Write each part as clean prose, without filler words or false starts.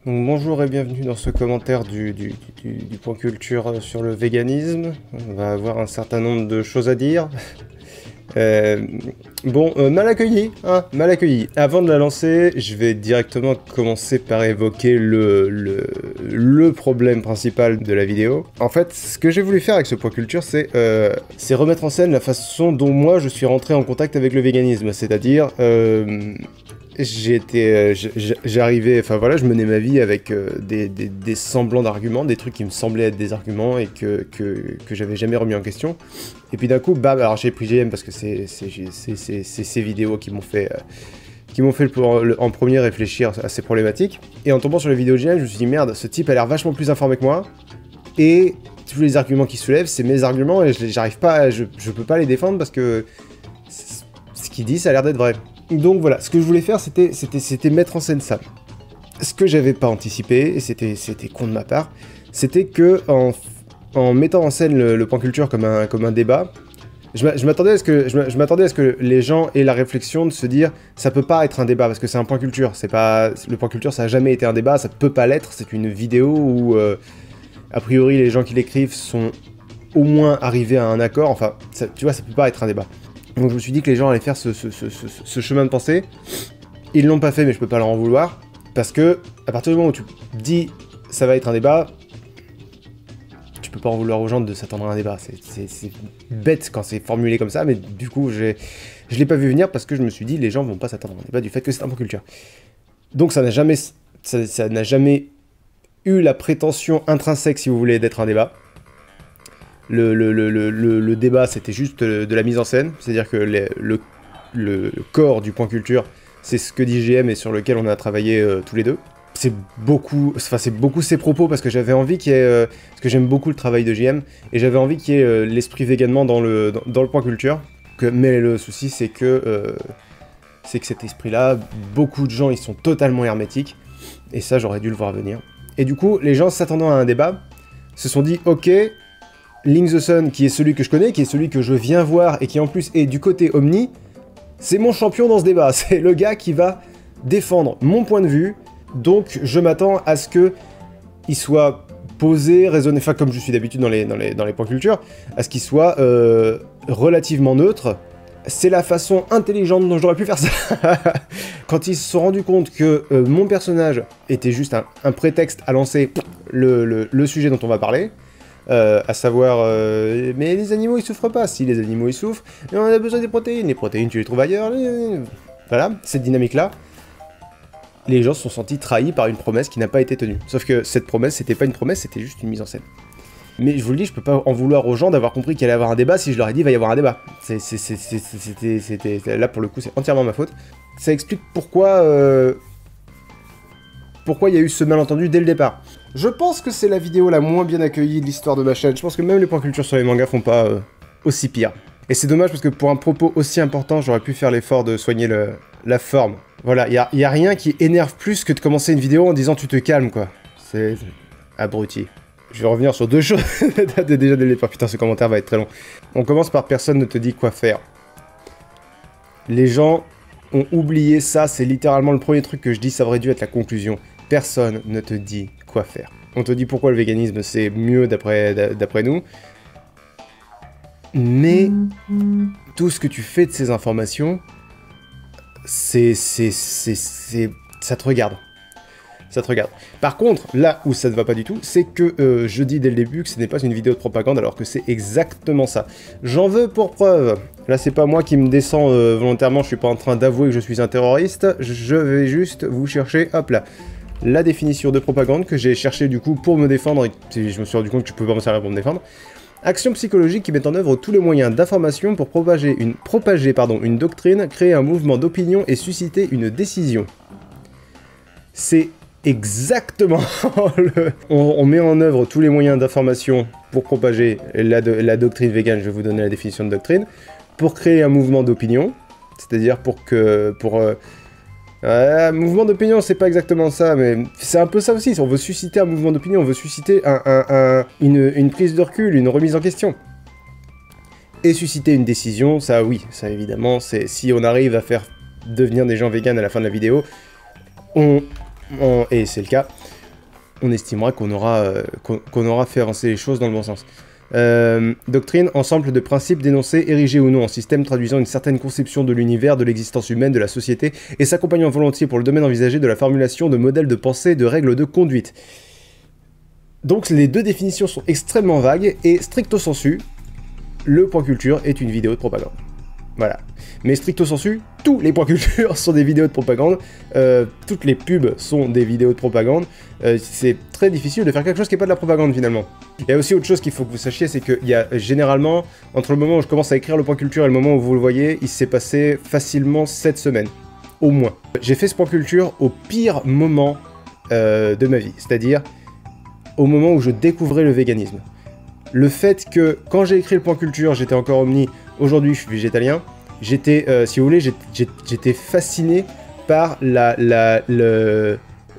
Donc, bonjour et bienvenue dans ce commentaire du point culture sur le véganisme. On va avoir un certain nombre de choses à dire. Mal accueilli, hein, mal accueilli. Avant de la lancer, je vais directement commencer par évoquer le problème principal de la vidéo. En fait, ce que j'ai voulu faire avec ce point culture, c'est remettre en scène la façon dont moi je suis rentré en contact avec le véganisme, c'est-à-dire j'arrivais, enfin voilà, je menais ma vie avec des semblants d'arguments, des trucs qui me semblaient être des arguments et que j'avais jamais remis en question. Et puis d'un coup, bam, alors j'ai pris GM parce que c'est ces vidéos qui m'ont fait en premier réfléchir à ces problématiques. Et en tombant sur les vidéos de GM, je me suis dit merde, ce type a l'air vachement plus informé que moi. Et tous les arguments qu'il soulève, c'est mes arguments et j'arrive pas, je peux pas les défendre parce que ce qu'il dit, ça a l'air d'être vrai. Donc voilà, ce que je voulais faire, c'était mettre en scène ça. Ce que j'avais pas anticipé, et c'était con de ma part, c'était que en mettant en scène le point culture comme un débat, je m'attendais à ce que les gens aient la réflexion de se dire ça peut pas être un débat parce que c'est un point culture, le point culture ça a jamais été un débat, ça peut pas l'être, c'est une vidéo où a priori les gens qui l'écrivent sont au moins arrivés à un accord, enfin ça, tu vois, ça peut pas être un débat. Donc je me suis dit que les gens allaient faire ce chemin de pensée. Ils l'ont pas fait, mais je peux pas leur en vouloir. Parce que, à partir du moment où tu dis ça va être un débat, tu peux pas en vouloir aux gens de s'attendre à un débat. C'est bête quand c'est formulé comme ça, mais du coup, je l'ai pas vu venir parce que je me suis dit les gens vont pas s'attendre à un débat du fait que c'est un point culture. Donc ça n'a jamais eu la prétention intrinsèque, si vous voulez, d'être un débat. Le débat, c'était juste de la mise en scène, c'est-à-dire que le corps du point culture, c'est ce que dit GM et sur lequel on a travaillé tous les deux. C'est beaucoup ses propos parce que j'avais envie qu'il y ait, parce que j'aime beaucoup le travail de GM, et j'avais envie qu'il y ait l'esprit véganement dans le point culture. Mais le souci, c'est que cet esprit-là, beaucoup de gens, ils sont totalement hermétiques, et ça, j'aurais dû le voir venir. Et du coup, les gens s'attendant à un débat, se sont dit, ok, Link the Sun, qui est celui que je connais, qui est celui que je viens voir, et qui en plus est du côté Omni, c'est mon champion dans ce débat, c'est le gars qui va défendre mon point de vue, donc je m'attends à ce que il soit posé, raisonné, enfin comme je suis d'habitude dans les points culture, à ce qu'il soit relativement neutre. C'est la façon intelligente dont j'aurais pu faire ça. Quand ils se sont rendus compte que mon personnage était juste un prétexte à lancer le sujet dont on va parler, à savoir, mais les animaux ils souffrent pas, si les animaux ils souffrent, mais on a besoin des protéines, les protéines tu les trouves ailleurs, voilà, cette dynamique là, les gens se sont sentis trahis par une promesse qui n'a pas été tenue. Sauf que cette promesse, c'était pas une promesse, c'était juste une mise en scène. Mais je vous le dis, je peux pas en vouloir aux gens d'avoir compris qu'il allait y avoir un débat si je leur ai dit il va y avoir un débat. Là pour le coup c'est entièrement ma faute. Ça explique pourquoi il y a eu ce malentendu dès le départ. Je pense que c'est la vidéo la moins bien accueillie de l'histoire de ma chaîne. Je pense que même les points culture sur les mangas font pas aussi pire. Et c'est dommage parce que pour un propos aussi important, j'aurais pu faire l'effort de soigner la forme. Voilà, y a rien qui énerve plus que de commencer une vidéo en disant tu te calmes quoi. C'est abruti. Je vais revenir sur deux choses. Déjà dès le départ, putain ce commentaire va être très long. On commence par personne ne te dit quoi faire. Les gens ont oublié ça, c'est littéralement le premier truc que je dis, ça aurait dû être la conclusion. Personne ne te dit quoi faire. On te dit pourquoi le véganisme c'est mieux d'après nous. Mais tout ce que tu fais de ces informations, ça te regarde. Ça te regarde. Par contre, là où ça ne va pas du tout, c'est que je dis dès le début que ce n'est pas une vidéo de propagande alors que c'est exactement ça. J'en veux pour preuve. Là, c'est pas moi qui me descends volontairement, je suis pas en train d'avouer que je suis un terroriste, je vais juste vous chercher, hop là, la définition de propagande que j'ai cherché du coup pour me défendre et je me suis rendu compte que je pouvais pas me servir pour me défendre. Action psychologique qui met en œuvre tous les moyens d'information pour propager une doctrine, créer un mouvement d'opinion et susciter une décision. C'est exactement on met en œuvre tous les moyens d'information pour propager la doctrine végane, je vais vous donner la définition de doctrine, pour créer un mouvement d'opinion, c'est-à-dire mouvement d'opinion, c'est pas exactement ça, mais c'est un peu ça aussi. On veut susciter un mouvement d'opinion, on veut susciter une prise de recul, une remise en question. Et susciter une décision, ça oui, ça évidemment, c'est si on arrive à faire devenir des gens véganes à la fin de la vidéo, et c'est le cas, on estimera qu'on aura, qu'on aura fait avancer les choses dans le bon sens. Doctrine, ensemble de principes dénoncés, érigés ou non en système traduisant une certaine conception de l'univers, de l'existence humaine, de la société, et s'accompagnant volontiers pour le domaine envisagé de la formulation de modèles de pensée et de règles de conduite. Donc les deux définitions sont extrêmement vagues, et stricto sensu, le point culture est une vidéo de propagande. Voilà. Mais stricto sensu, tous les points culture sont des vidéos de propagande, toutes les pubs sont des vidéos de propagande, c'est très difficile de faire quelque chose qui n'est pas de la propagande finalement. Il y a aussi autre chose qu'il faut que vous sachiez, c'est qu'il y a généralement, entre le moment où je commence à écrire le point culture et le moment où vous le voyez, il s'est passé facilement 7 semaines, au moins. J'ai fait ce point culture au pire moment de ma vie, c'est-à-dire au moment où je découvrais le véganisme. Le fait que, quand j'ai écrit le point culture, j'étais encore omni, aujourd'hui je suis végétalien, j'étais, si vous voulez, j'étais fasciné par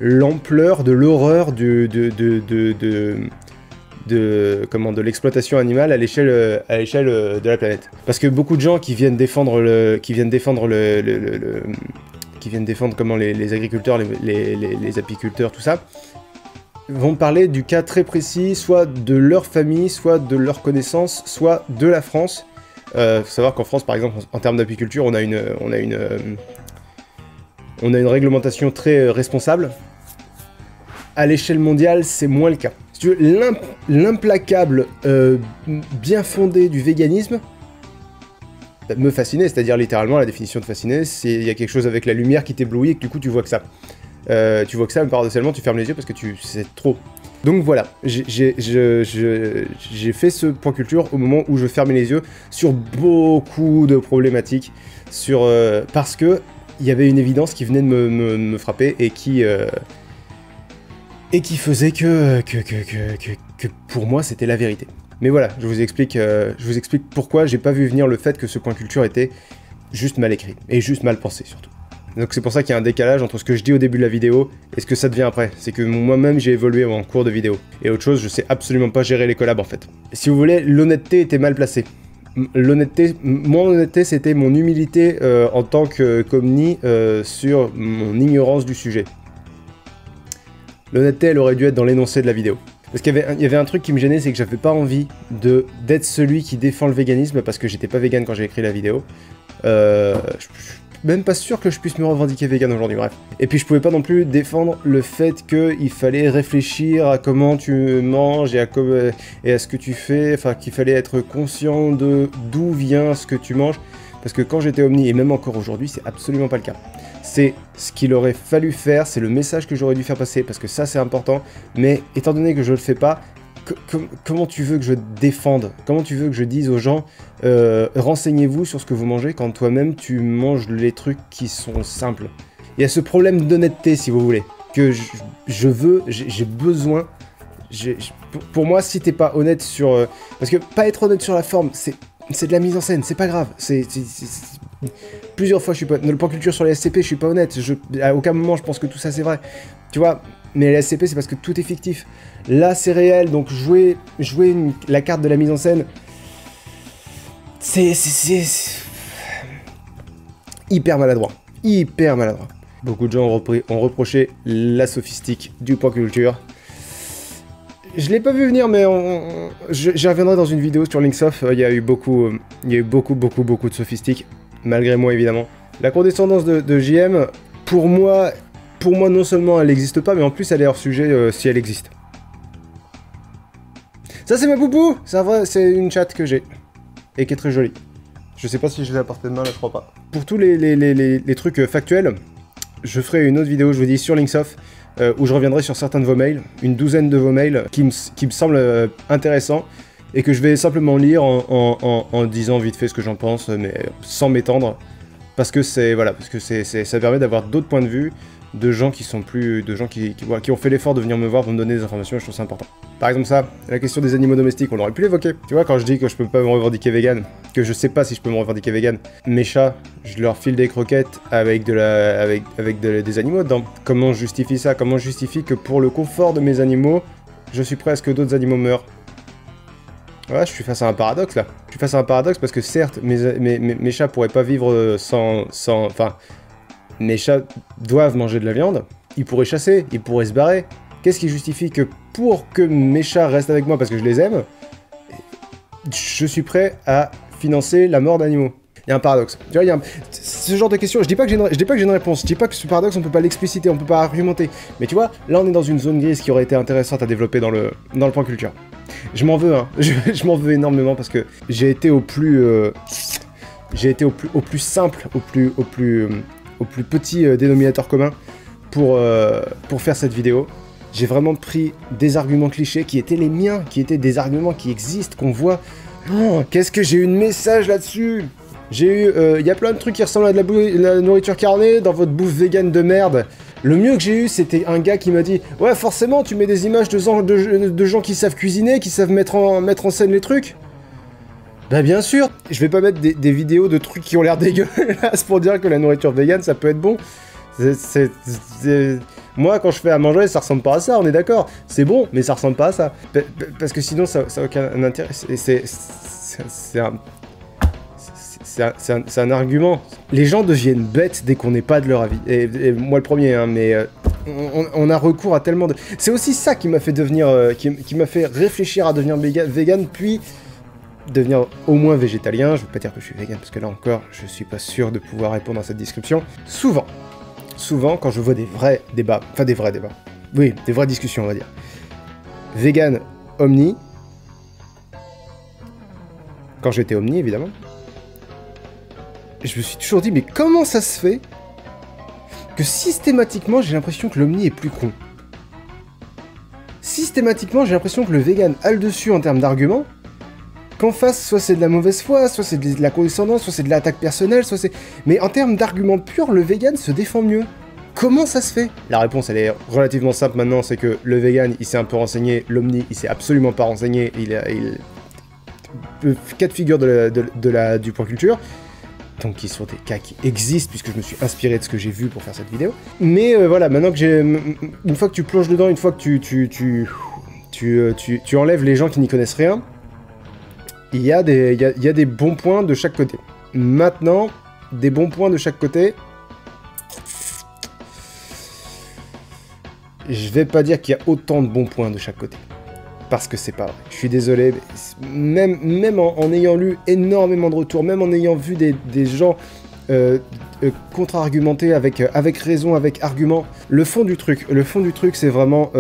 l'ampleur de l'horreur de l'exploitation animale à l'échelle de la planète. Parce que beaucoup de gens qui viennent défendre comment les agriculteurs, les apiculteurs, tout ça, vont parler du cas très précis, soit de leur famille, soit de leur connaissance, soit de la France. Faut savoir qu'en France, par exemple, en termes d'apiculture, on a une réglementation très responsable. À l'échelle mondiale, c'est moins le cas. Si tu veux, l'implacable bien fondé du véganisme me fascinait, c'est-à-dire littéralement la définition de fasciner, c'est il y a quelque chose avec la lumière qui t'éblouit et que du coup tu vois que ça. Mais paradoxalement tu fermes les yeux parce que c'est trop. Donc voilà, j'ai fait ce point culture au moment où je fermais les yeux sur beaucoup de problématiques, parce que il y avait une évidence qui venait de me frapper et qui faisait que pour moi c'était la vérité. Mais voilà, je vous explique pourquoi j'ai pas vu venir le fait que ce point culture était juste mal écrit, et juste mal pensé surtout. Donc c'est pour ça qu'il y a un décalage entre ce que je dis au début de la vidéo et ce que ça devient après. C'est que moi-même j'ai évolué en cours de vidéo. Et autre chose, je sais absolument pas gérer les collabs en fait. Si vous voulez, l'honnêteté était mal placée. Mon honnêteté c'était mon humilité en tant qu'omni sur mon ignorance du sujet. L'honnêteté elle aurait dû être dans l'énoncé de la vidéo. Parce qu'il y avait un truc qui me gênait, c'est que j'avais pas envie d'être celui qui défend le véganisme parce que j'étais pas vegan quand j'ai écrit la vidéo. Je suis même pas sûr que je puisse me revendiquer vegan aujourd'hui, bref. Et puis je pouvais pas non plus défendre le fait qu'il fallait réfléchir à comment tu manges et à ce que tu fais, enfin qu'il fallait être conscient de d'où vient ce que tu manges. Parce que quand j'étais omni, et même encore aujourd'hui, c'est absolument pas le cas. C'est ce qu'il aurait fallu faire, c'est le message que j'aurais dû faire passer, parce que ça c'est important, mais étant donné que je le fais pas, comment tu veux que je défende? Comment tu veux que je dise aux gens renseignez-vous sur ce que vous mangez quand toi-même tu manges les trucs qui sont simples? Il y a ce problème d'honnêteté, si vous voulez, que j'ai besoin. Pour moi, si t'es pas honnête sur... parce que pas être honnête sur la forme, c'est de la mise en scène, c'est pas grave. Plusieurs fois, je suis pas... Dans le point culture sur les SCP, je suis pas honnête. À aucun moment, je pense que tout ça, c'est vrai. Tu vois, mais les SCP, c'est parce que tout est fictif. Là, c'est réel, donc jouer la carte de la mise en scène, c'est hyper maladroit. Hyper maladroit. Beaucoup de gens ont reproché la sophistique du point culture. Je l'ai pas vu venir, mais j'y reviendrai dans une vidéo sur Linksoft. Il y a eu beaucoup de sophistique, malgré moi évidemment. La condescendance de JM, pour moi non seulement elle n'existe pas, mais en plus elle est hors sujet si elle existe. Ça c'est ma poupou, c'est une chatte que j'ai et qui est très jolie. Je sais pas si je l'ai à portée de main, là je crois pas. Pour tous les trucs factuels, je ferai une autre vidéo, je vous dis, sur Linksoft. Où je reviendrai sur certains de vos mails, une douzaine de vos mails qui me semblent intéressants et que je vais simplement lire en disant vite fait ce que j'en pense, mais sans m'étendre, parce que ça permet d'avoir d'autres points de vue de gens qui sont qui ont fait l'effort de venir me voir pour me donner des informations, et je trouve ça important. Par exemple ça, la question des animaux domestiques, on aurait pu l'évoquer. Tu vois, quand je dis que je peux pas me revendiquer vegan, que je sais pas si je peux me revendiquer vegan, mes chats, je leur file des croquettes avec des animaux dedans. Comment je justifie ça? Comment je justifie que pour le confort de mes animaux, je suis prêt à ce que d'autres animaux meurent? Ouais, je suis face à un paradoxe là. Je suis face à un paradoxe parce que certes, mes chats pourraient pas vivre enfin, mes chats doivent manger de la viande, ils pourraient chasser, ils pourraient se barrer, Qu'est-ce qui justifie que pour que mes chats restent avec moi parce que je les aime, je suis prêt à financer la mort d'animaux? Il y a un paradoxe. Tu vois, il y a ce genre de questions. Je dis pas que j'ai une réponse. Je dis pas que ce paradoxe, on peut pas l'expliciter, on peut pas argumenter. Mais tu vois, là, on est dans une zone grise qui aurait été intéressante à développer dans le point culture. Je m'en veux, hein. Je m'en veux énormément parce que j'ai été au plus simple, au plus petit dénominateur commun pour faire cette vidéo. J'ai vraiment pris des arguments clichés qui étaient les miens, qui étaient des arguments qui existent, qu'on voit. Oh, qu'est-ce que j'ai eu de message là-dessus? J'ai eu... Il y a plein de trucs qui ressemblent à de la nourriture carnée dans votre bouffe vegan de merde. Le mieux que j'ai eu, c'était un gars qui m'a dit « Ouais, forcément, tu mets des images de gens qui savent cuisiner, qui savent mettre en scène les trucs. » Bah bien sûr, je vais pas mettre des vidéos de trucs qui ont l'air dégueulasses pour dire que la nourriture vegan, ça peut être bon. Moi, quand je fais à manger, ça ressemble pas à ça, on est d'accord. C'est bon, mais ça ressemble pas à ça. Parce que sinon, ça n'a aucun intérêt. C'est un argument. Les gens deviennent bêtes dès qu'on n'est pas de leur avis. Et moi le premier, hein, mais on a recours à tellement de... C'est aussi ça qui m'a fait devenir... qui m'a fait réfléchir à devenir vegan, puis devenir au moins végétalien. Je veux pas dire que je suis vegan, parce que là encore, je suis pas sûr de pouvoir répondre à cette description. Souvent, quand je vois des vrais débats, oui, des vraies discussions, on va dire. Vegan, omni. Quand j'étais omni, évidemment. Je me suis toujours dit, mais comment ça se fait que systématiquement, j'ai l'impression que l'omni est plus con? Systématiquement, j'ai l'impression que le vegan a le dessus en termes d'arguments, qu'en face, soit c'est de la mauvaise foi, soit c'est de la condescendance, soit c'est de l'attaque personnelle, soit c'est... Mais en termes d'arguments purs, le vegan se défend mieux. Comment ça se fait? La réponse, elle est relativement simple maintenant, c'est que le vegan, il s'est un peu renseigné, l'omni, il s'est absolument pas renseigné, cas de figure du point culture. Donc qui sont des cas qui existent, puisque je me suis inspiré de ce que j'ai vu pour faire cette vidéo. Mais voilà, maintenant que une fois que tu plonges dedans, une fois que tu enlèves les gens qui n'y connaissent rien, il y a des bons points de chaque côté. Maintenant, des bons points de chaque côté... Je vais pas dire qu'il y a autant de bons points de chaque côté. Parce que c'est pas vrai. Je suis désolé, mais même en ayant lu énormément de retours, même en ayant vu des gens contre-argumenter avec raison, avec argument, le fond du truc, c'est vraiment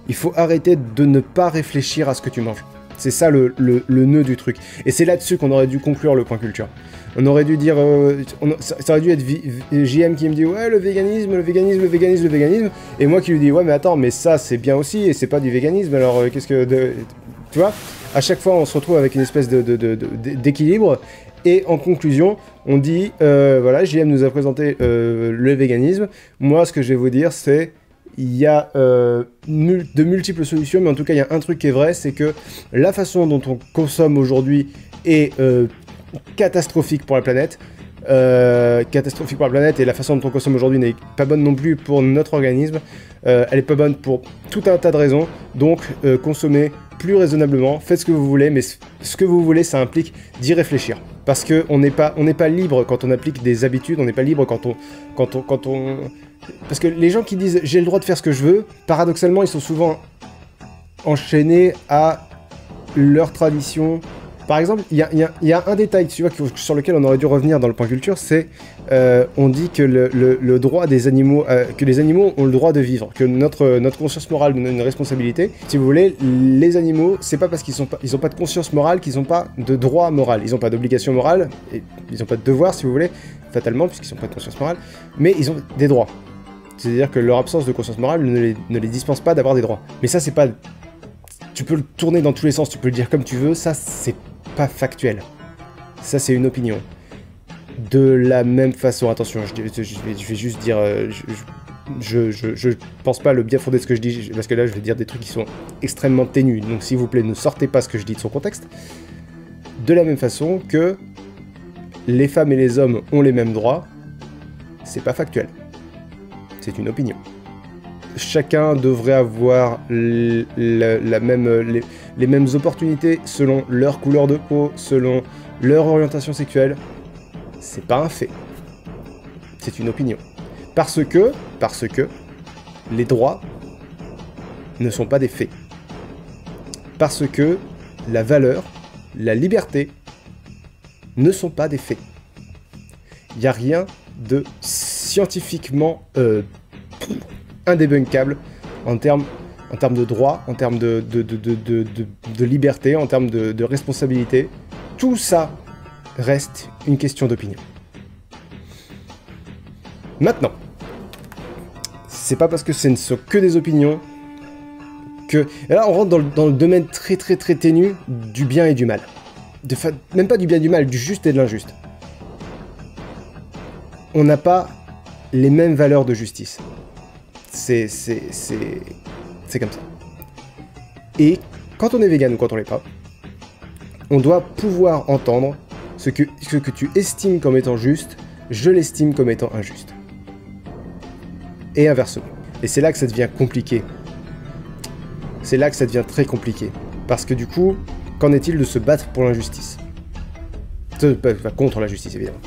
il faut arrêter de ne pas réfléchir à ce que tu manges. C'est ça le nœud du truc. Et c'est là-dessus qu'on aurait dû conclure le point culture. On aurait dû dire... ça aurait dû être JM qui me dit « Ouais, le véganisme, le véganisme, le véganisme, le véganisme ». Et moi qui lui dis « Ouais, mais attends, mais ça, c'est bien aussi, et c'est pas du véganisme, alors qu'est-ce que... » Tu vois, à chaque fois, on se retrouve avec une espèce d'équilibre. Et en conclusion, on dit voilà, JM nous a présenté le véganisme. Moi, ce que je vais vous dire, c'est... Il y a de multiples solutions, mais en tout cas, il y a un truc qui est vrai, c'est que la façon dont on consomme aujourd'hui est catastrophique pour la planète. Et la façon dont on consomme aujourd'hui n'est pas bonne non plus pour notre organisme. Elle est pas bonne pour tout un tas de raisons. Donc, consommez plus raisonnablement, faites ce que vous voulez, mais ce que vous voulez, ça implique d'y réfléchir. Parce qu'on n'est pas libre quand on applique des habitudes, on n'est pas libre quand on... Parce que les gens qui disent « j'ai le droit de faire ce que je veux », paradoxalement, ils sont souvent enchaînés à leur tradition. Par exemple, il y a un détail, tu vois, sur lequel on aurait dû revenir dans le point culture, c'est on dit que le droit des animaux, que les animaux ont le droit de vivre, que notre conscience morale nous donne une responsabilité. Si vous voulez, les animaux, c'est pas parce qu'ils ont pas de conscience morale qu'ils ont pas de droit moral. Ils ont pas d'obligation morale, et ils ont pas de devoir, si vous voulez, fatalement, puisqu'ils ont pas de conscience morale, mais ils ont des droits. C'est-à-dire que leur absence de conscience morale ne les dispense pas d'avoir des droits. Mais ça, c'est pas... Tu peux le tourner dans tous les sens, tu peux le dire comme tu veux, ça, c'est pas factuel. Ça, c'est une opinion. De la même façon, attention, je vais juste dire... je pense pas le bien fondé de ce que je dis, parce que là, je vais dire des trucs qui sont extrêmement ténus. Donc, s'il vous plaît, ne sortez pas ce que je dis de son contexte. De la même façon que les femmes et les hommes ont les mêmes droits, c'est pas factuel. C'est une opinion. Chacun devrait avoir les mêmes opportunités selon leur couleur de peau, selon leur orientation sexuelle. C'est pas un fait. C'est une opinion. Parce que les droits ne sont pas des faits. Parce que la valeur, la liberté ne sont pas des faits. Il n'y a rien de scientifiquement indébunkable en termes de droit, en termes de liberté, en termes de responsabilité. Tout ça reste une question d'opinion. Maintenant, c'est pas parce que ce ne sont que des opinions que... Et là, on rentre dans le domaine très ténu du bien et du mal. Même pas du bien et du mal, du juste et de l'injuste. On n'a pas les mêmes valeurs de justice. C'est comme ça. Et quand on est vegan ou quand on l'est pas, on doit pouvoir entendre ce que tu estimes comme étant juste, je l'estime comme étant injuste. Et inversement. Et c'est là que ça devient compliqué. C'est là que ça devient très compliqué. Parce que du coup, qu'en est-il de se battre pour l'injustice? Contre la justice, évidemment.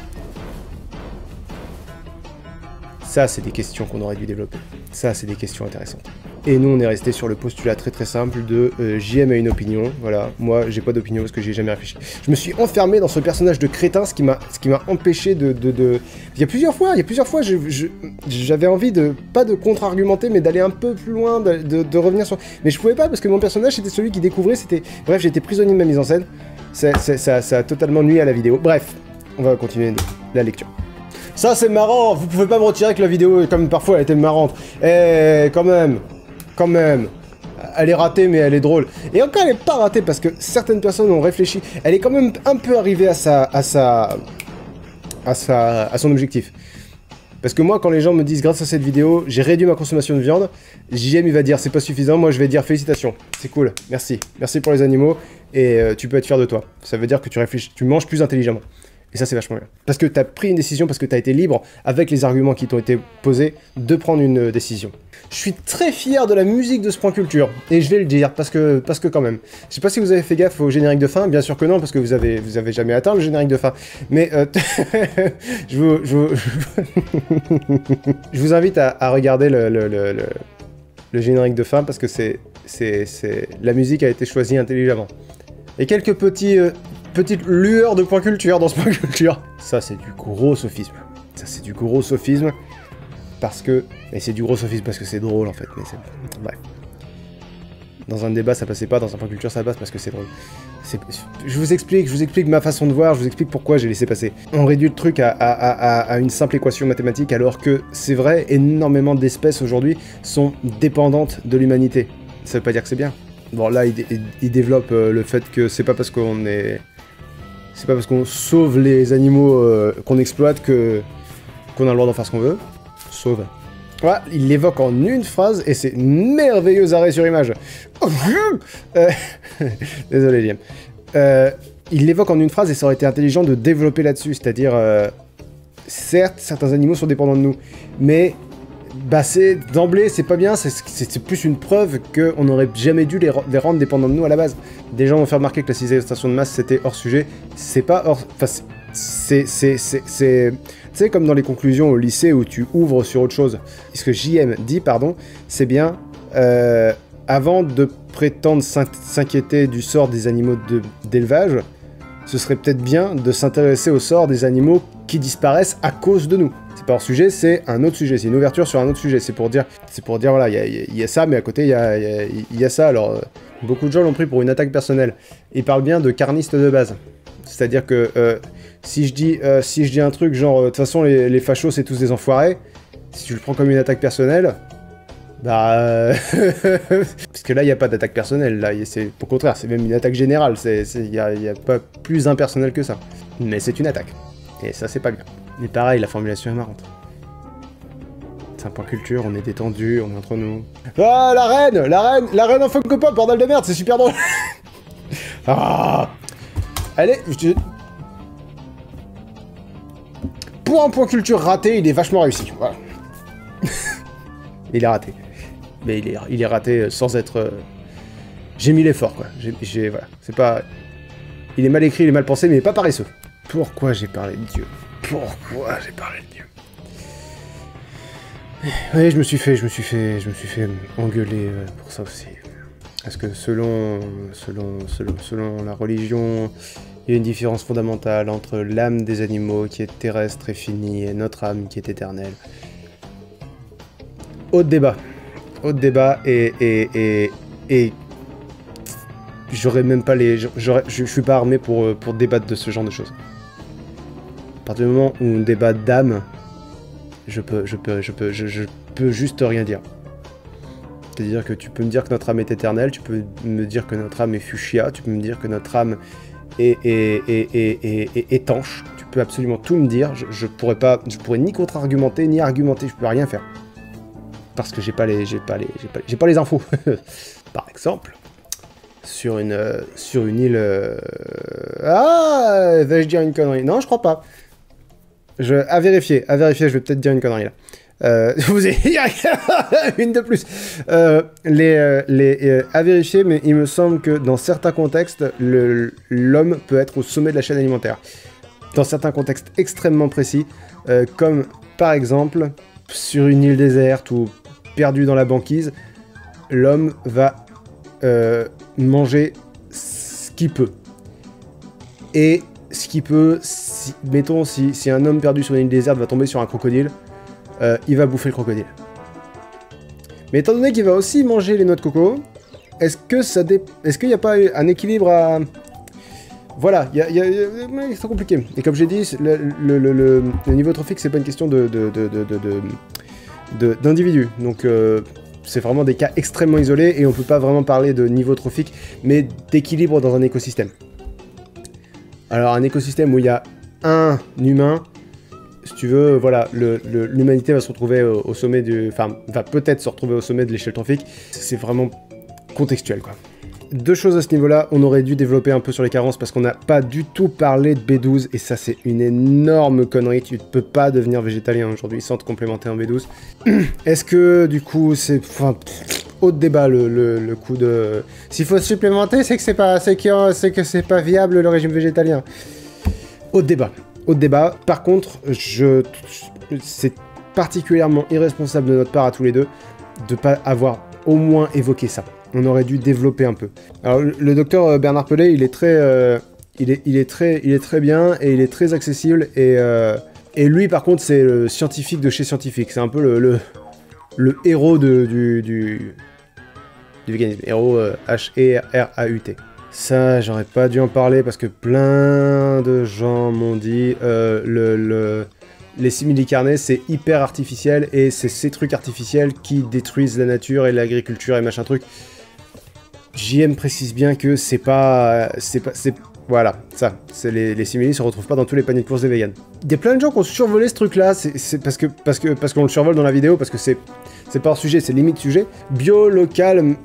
Ça, c'est des questions qu'on aurait dû développer. Ça, c'est des questions intéressantes. Et nous, on est resté sur le postulat très simple de JM a une opinion. Voilà, moi, j'ai pas d'opinion parce que j'y ai jamais réfléchi. Je me suis enfermé dans ce personnage de crétin, ce qui m'a empêché de... Il y a plusieurs fois, j'avais envie de, pas de contre-argumenter, mais d'aller un peu plus loin, de revenir sur... Mais je pouvais pas parce que mon personnage, c'était celui qui découvrait, c'était... Bref, j'étais prisonnier de ma mise en scène. Ça a totalement nuit à la vidéo. Bref, on va continuer la lecture. Ça, c'est marrant, vous pouvez pas me retirer que la vidéo, comme parfois, elle était marrante. Eh, quand même. Elle est ratée, mais elle est drôle. Et encore, elle est pas ratée, parce que certaines personnes ont réfléchi. Elle est quand même un peu arrivée à son objectif. Parce que moi, quand les gens me disent, grâce à cette vidéo, j'ai réduit ma consommation de viande, JM, il va dire, c'est pas suffisant, moi, je vais dire, félicitations, c'est cool, merci. Merci pour les animaux, et tu peux être fier de toi. Ça veut dire que tu manges plus intelligemment. Et ça, c'est vachement bien. Parce que t'as pris une décision, parce que t'as été libre, avec les arguments qui t'ont été posés, de prendre une décision. Je suis très fier de la musique de ce point culture, et je vais le dire, parce que quand même. Je sais pas si vous avez fait gaffe au générique de fin, bien sûr que non, parce que vous avez jamais atteint le générique de fin. Mais je vous invite à regarder le générique de fin, parce que la musique a été choisie intelligemment. Et quelques petites lueurs de point culture dans ce point culture. Ça, c'est du gros sophisme. Ça, c'est du gros sophisme. Parce que... Et c'est du gros sophisme parce que c'est drôle, en fait. Mais c'est... Bref. Dans un débat, ça passait pas. Dans un point culture, ça passe parce que c'est drôle. Je vous explique ma façon de voir. Je vous explique pourquoi j'ai laissé passer. On réduit le truc à une simple équation mathématique, alors que, c'est vrai, énormément d'espèces, aujourd'hui, sont dépendantes de l'humanité. Ça veut pas dire que c'est bien. Bon, là, il développe le fait que c'est pas parce qu'on est... C'est pas parce qu'on sauve les animaux qu'on exploite qu'on a le droit d'en faire ce qu'on veut. Sauve. Voilà, il l'évoque en une phrase, et c'est merveilleux arrêt sur image. Désolé, Liam. Il l'évoque en une phrase, et ça aurait été intelligent de développer là-dessus, c'est-à-dire... certes, certains animaux sont dépendants de nous, mais... Bah d'emblée, c'est pas bien, c'est plus une preuve qu'on n'aurait jamais dû les rendre dépendants de nous à la base. Des gens vont faire remarquer que la civilisation de masse c'était hors sujet, c'est pas hors... Enfin, c'est... Tu sais, comme dans les conclusions au lycée où tu ouvres sur autre chose. Ce que JM dit, pardon, c'est bien, avant de prétendre s'inquiéter du sort des animaux d'élevage, ce serait peut-être bien de s'intéresser au sort des animaux qui disparaissent à cause de nous. C'est pas hors sujet, c'est un autre sujet, c'est une ouverture sur un autre sujet, c'est pour dire voilà, il y a ça, mais à côté, il y a ça, alors beaucoup de gens l'ont pris pour une attaque personnelle. Ils parlent bien de carnistes de base. C'est-à-dire que si je dis un truc genre, de toute façon, les fachos, c'est tous des enfoirés, si tu le prends comme une attaque personnelle, bah... Parce que là, il n'y a pas d'attaque personnelle, là, c'est au contraire, c'est même une attaque générale, il n'y a pas plus impersonnel que ça. Mais c'est une attaque. Et ça, c'est pas bien. Mais pareil, la formulation est marrante. C'est un point culture, on est détendu, on est entre nous. Ah, la reine en Funko Pop, bordel de merde, c'est super drôle. Ah. Allez, pour un point culture raté, il est vachement réussi, voilà. Il est raté. Mais il est raté sans être... J'ai mis l'effort, quoi. Voilà, c'est pas... Il est mal écrit, il est mal pensé, mais il est pas paresseux. Pourquoi j'ai parlé de Dieu? Pourquoi j'ai parlé de Dieu? Oui, je me suis fait engueuler pour ça aussi. Parce que selon la religion, il y a une différence fondamentale entre l'âme des animaux qui est terrestre et finie et notre âme qui est éternelle. Autre débat et j'aurais même pas les... Je suis pas armé pour débattre de ce genre de choses. À partir du moment où on débat d'âme, je peux juste rien dire. C'est-à-dire que tu peux me dire que notre âme est éternelle, tu peux me dire que notre âme est fuchsia, tu peux me dire que notre âme est étanche, tu peux absolument tout me dire, je pourrais ni contre-argumenter, ni argumenter, je peux rien faire. Parce que j'ai pas les infos. Par exemple, sur une île... Ah, vais-je dire une connerie? Non, je crois pas. À vérifier, je vais peut-être dire une connerie là. Vous avez une de plus. À vérifier, mais il me semble que dans certains contextes, l'homme peut être au sommet de la chaîne alimentaire. Dans certains contextes extrêmement précis, comme par exemple sur une île déserte ou perdu dans la banquise, l'homme va manger ce qu'il peut. Et ce qu'il peut, mettons, si un homme perdu sur une île déserte va tomber sur un crocodile, il va bouffer le crocodile. Mais étant donné qu'il va aussi manger les noix de coco, est-ce qu'il n'y a pas un équilibre à... Voilà, c'est compliqué. Et comme j'ai dit, le niveau trophique, c'est pas une question d'individu. Donc c'est vraiment des cas extrêmement isolés et on peut pas vraiment parler de niveau trophique, mais d'équilibre dans un écosystème. Alors un écosystème où il y a un humain, si tu veux, voilà, l'humanité va se retrouver au sommet du... Enfin, va peut-être se retrouver au sommet de l'échelle trophique. C'est vraiment contextuel, quoi. Deux choses à ce niveau-là, on aurait dû développer un peu sur les carences parce qu'on n'a pas du tout parlé de B12 et ça c'est une énorme connerie, tu ne peux pas devenir végétalien aujourd'hui sans te complémenter en B12. Est-ce que du coup c'est... Enfin, autre débat le coup de... S'il faut se supplémenter, c'est que c'est pas viable le régime végétalien. Autre débat. Par contre, c'est particulièrement irresponsable de notre part à tous les deux de pas avoir au moins évoqué ça. On aurait dû développer un peu. Alors le docteur Bernard Pellet, il est très bien et il est très accessible et lui par contre c'est le scientifique de chez scientifique. C'est un peu le héros du véganisme. Héros H-E-R-A-U-T. Ça, j'aurais pas dû en parler parce que plein de gens m'ont dit les simili-carnets, c'est hyper artificiel et c'est ces trucs artificiels qui détruisent la nature et l'agriculture et machin truc. JM précise bien que voilà, ça, les simili se retrouvent pas dans tous les paniers de courses des véganes. Il y a plein de gens qui ont survolé ce truc-là, c'est parce qu'on le survole dans la vidéo, parce que c'est pas hors sujet, c'est limite sujet. Bio, local,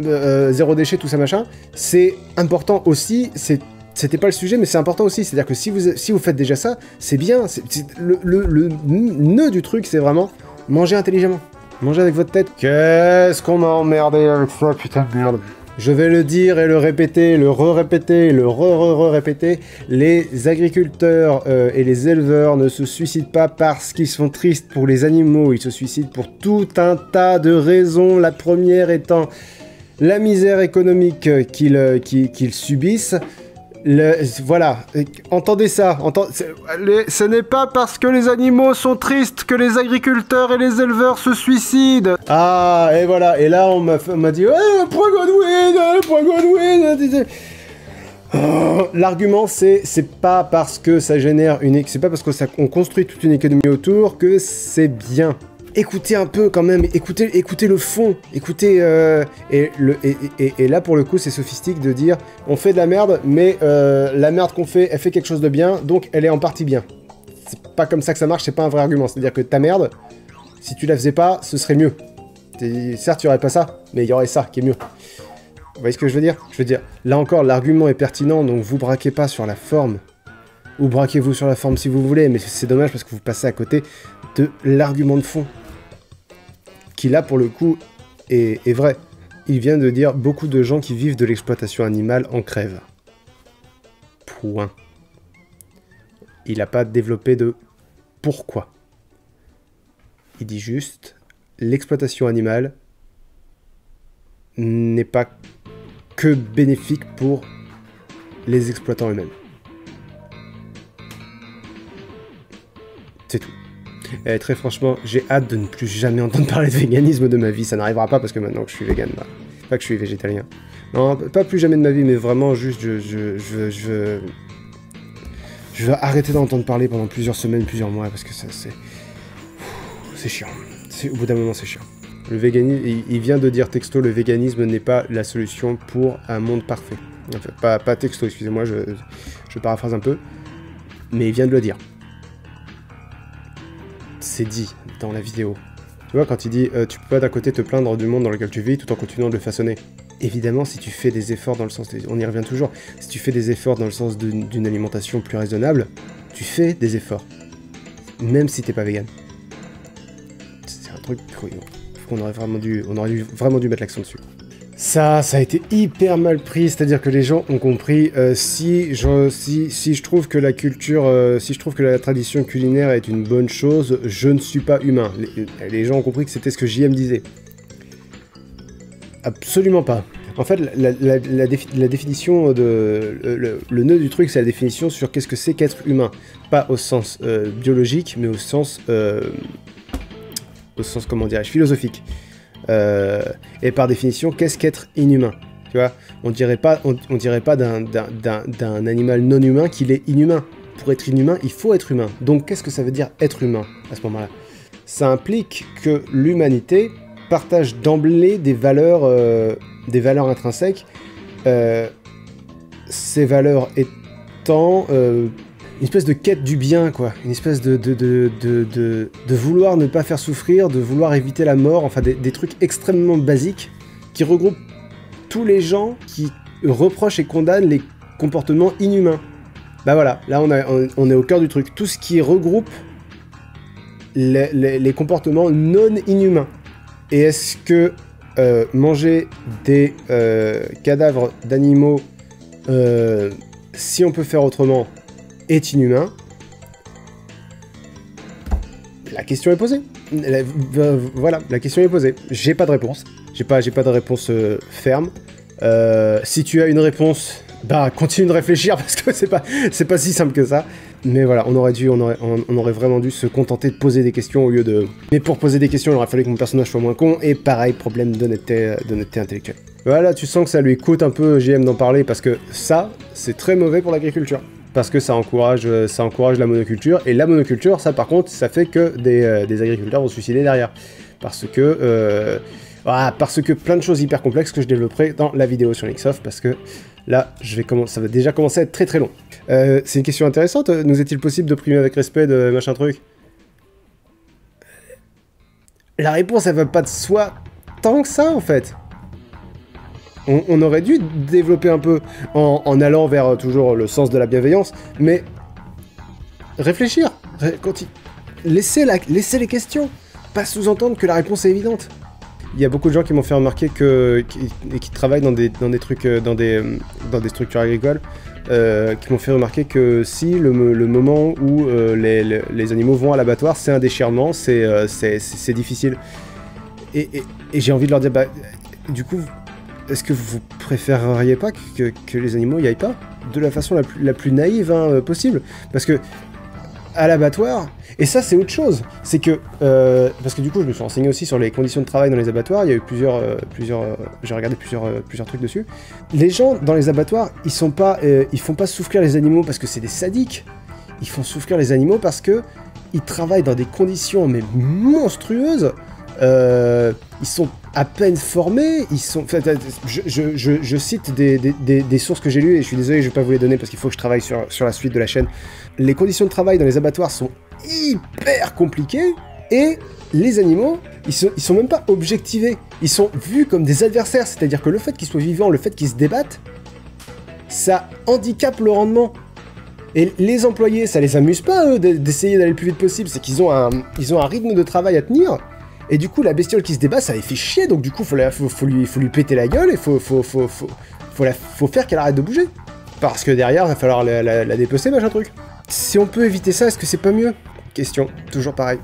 zéro déchet, tout ça machin, c'est important aussi, c'était pas le sujet, mais c'est important aussi, c'est-à-dire que si vous faites déjà ça, c'est bien, le nœud du truc, c'est vraiment manger intelligemment, manger avec votre tête. Qu'est-ce qu'on m'a emmerdé avec ça, putain de merde. Je vais le dire et le répéter, le re-répéter, le re-répéter, les agriculteurs et les éleveurs ne se suicident pas parce qu'ils sont tristes pour les animaux, ils se suicident pour tout un tas de raisons, la première étant la misère économique qu'ils subissent. Voilà, entendez ça, ce n'est pas parce que les animaux sont tristes que les agriculteurs et les éleveurs se suicident. Ah, et voilà, et là on m'a dit ouais, point Godwin. L'argument c'est pas parce que ça génère c'est pas parce qu'on construit toute une économie autour que c'est bien. Écoutez un peu quand même, écoutez le fond, écoutez... Et là, pour le coup, c'est sophistique de dire, on fait de la merde, mais la merde qu'on fait, elle fait quelque chose de bien, donc elle est en partie bien. C'est pas comme ça que ça marche, c'est pas un vrai argument. C'est-à-dire que ta merde, si tu la faisais pas, ce serait mieux. Certes, il y aurait pas ça, mais il y aurait ça qui est mieux. Vous voyez ce que je veux dire? Je veux dire, là encore, l'argument est pertinent, donc vous braquez pas sur la forme. Ou braquez-vous sur la forme si vous voulez, mais c'est dommage parce que vous passez à côté de l'argument de fond. Qui là pour le coup est vrai. Il vient de dire beaucoup de gens qui vivent de l'exploitation animale en crèvent. Point. Il n'a pas développé de pourquoi. Il dit juste l'exploitation animale n'est pas que bénéfique pour les exploitants eux-mêmes. C'est tout. Et très franchement, j'ai hâte de ne plus jamais entendre parler de véganisme de ma vie. Ça n'arrivera pas parce que maintenant que je suis vegan, bah, pas que je suis végétalien. Non, pas plus jamais de ma vie, mais vraiment juste, je vais arrêter d'entendre parler pendant plusieurs semaines, plusieurs mois, parce que ça, c'est chiant. Au bout d'un moment, c'est chiant. Le véganisme, il vient de dire texto, le véganisme n'est pas la solution pour un monde parfait. Enfin, pas texto, excusez-moi, je paraphrase un peu, mais il vient de le dire. C'est dit dans la vidéo. Tu vois, quand il dit tu peux pas d'un côté te plaindre du monde dans lequel tu vis tout en continuant de le façonner. Évidemment, si tu fais des efforts dans le sens... On y revient toujours. Si tu fais des efforts dans le sens d'une alimentation plus raisonnable, tu fais des efforts. Même si t'es pas vegan. C'est un truc... On aurait vraiment dû mettre l'accent dessus. Ça a été hyper mal pris, c'est-à-dire que les gens ont compris, si je trouve que la culture, si je trouve que la tradition culinaire est une bonne chose, je ne suis pas humain. Les gens ont compris que c'était ce que JM disait. Absolument pas. En fait, la définition de... Le nœud du truc, c'est la définition sur qu'est-ce que c'est qu'être humain. Pas au sens biologique, mais au sens comment dirais-je, philosophique. Et par définition, qu'est-ce qu'être inhumain? Tu vois, on dirait pas d'un animal non humain qu'il est inhumain. Pour être inhumain, il faut être humain. Donc, qu'est-ce que ça veut dire être humain à ce moment-là? Ça implique que l'humanité partage d'emblée des valeurs intrinsèques. Ces valeurs étant une espèce de quête du bien, quoi. Une espèce de vouloir ne pas faire souffrir, de vouloir éviter la mort, enfin des trucs extrêmement basiques qui regroupent tous les gens qui reprochent et condamnent les comportements inhumains. Bah voilà, là on est au cœur du truc. Tout ce qui regroupe les comportements non inhumains. Et est-ce que manger des cadavres d'animaux, si on peut faire autrement, est inhumain? La question est posée. Voilà, la question est posée. J'ai pas de réponse. J'ai pas de réponse ferme. Si tu as une réponse, bah continue de réfléchir parce que c'est pas si simple que ça. Mais voilà, on aurait vraiment dû se contenter de poser des questions au lieu de... Mais pour poser des questions, il aurait fallu que mon personnage soit moins con, et pareil, problème d'honnêteté intellectuelle. Voilà, tu sens que ça lui coûte un peu JM d'en parler, parce que ça, c'est très mauvais pour l'agriculture. Parce que ça encourage la monoculture, et la monoculture, ça par contre, ça fait que des agriculteurs vont se suicider derrière. Parce que plein de choses hyper complexes que je développerai dans la vidéo sur Linksoft, parce que là, ça va déjà commencer à être très très long. C'est une question intéressante. Nous est-il possible de primer avec respect de machin truc? La réponse, elle va pas de soi tant que ça, en fait. On aurait dû développer un peu en allant vers toujours le sens de la bienveillance, mais réfléchir, laissez les questions, pas sous-entendre que la réponse est évidente. Il y a beaucoup de gens qui m'ont fait remarquer qui travaillent dans des trucs, dans des structures agricoles, qui m'ont fait remarquer que si le moment où les animaux vont à l'abattoir, c'est un déchirement, c'est difficile. Et j'ai envie de leur dire, bah, du coup, est-ce que vous préféreriez pas que les animaux y aillent pas? De la façon la plus naïve possible. Parce que, à l'abattoir, et ça c'est autre chose, c'est que, parce que du coup je me suis renseigné aussi sur les conditions de travail dans les abattoirs, il y a eu j'ai regardé plusieurs trucs dessus. Les gens dans les abattoirs, ils font pas souffrir les animaux parce que c'est des sadiques, ils font souffrir les animaux parce que ils travaillent dans des conditions mais monstrueuses, ils sont à peine formés, ils sont... Je cite des sources que j'ai lues, et je suis désolé, je vais pas vous les donner parce qu'il faut que je travaille sur la suite de la chaîne. Les conditions de travail dans les abattoirs sont hyper compliquées, et les animaux, ils sont même pas objectivés, ils sont vus comme des adversaires, c'est-à-dire que le fait qu'ils soient vivants, le fait qu'ils se débattent, ça handicape le rendement. Et les employés, ça les amuse pas, eux, d'essayer d'aller le plus vite possible, c'est qu'ils ont un rythme de travail à tenir. Et du coup, la bestiole qui se débat, ça les fait chier, donc du coup, faut lui péter la gueule, et faut faire qu'elle arrête de bouger. Parce que derrière, il va falloir la dépecer, machin truc. Si on peut éviter ça, est-ce que c'est pas mieux? Question, toujours pareil.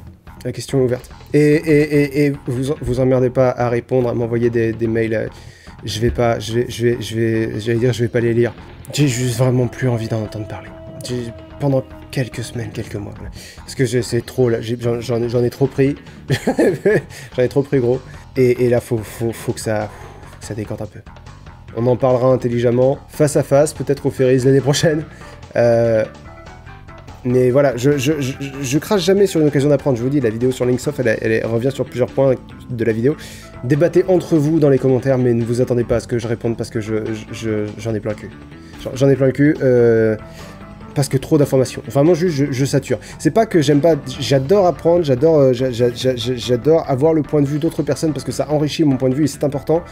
La question est ouverte. Et vous emmerdez pas à répondre, à m'envoyer des mails. J'allais dire, je vais pas les lire. J'ai juste vraiment plus envie d'en entendre parler. Pendant quelques semaines, quelques mois. Parce que c'est trop, là, j'en ai trop pris. J'en ai trop pris, gros. Et là, faut que ça décante un peu. On en parlera intelligemment, face à face, peut-être au Ferries l'année prochaine. Mais voilà, je crache jamais sur une occasion d'apprendre. Je vous dis, la vidéo sur Linksoft, elle revient sur plusieurs points de la vidéo. Débattez entre vous dans les commentaires, mais ne vous attendez pas à ce que je réponde parce que j'en ai plein le cul. J'en ai plein le cul, parce que trop d'informations. Vraiment, juste, je sature. C'est pas que j'aime pas, j'adore apprendre, j'adore avoir le point de vue d'autres personnes parce que ça enrichit mon point de vue et c'est important.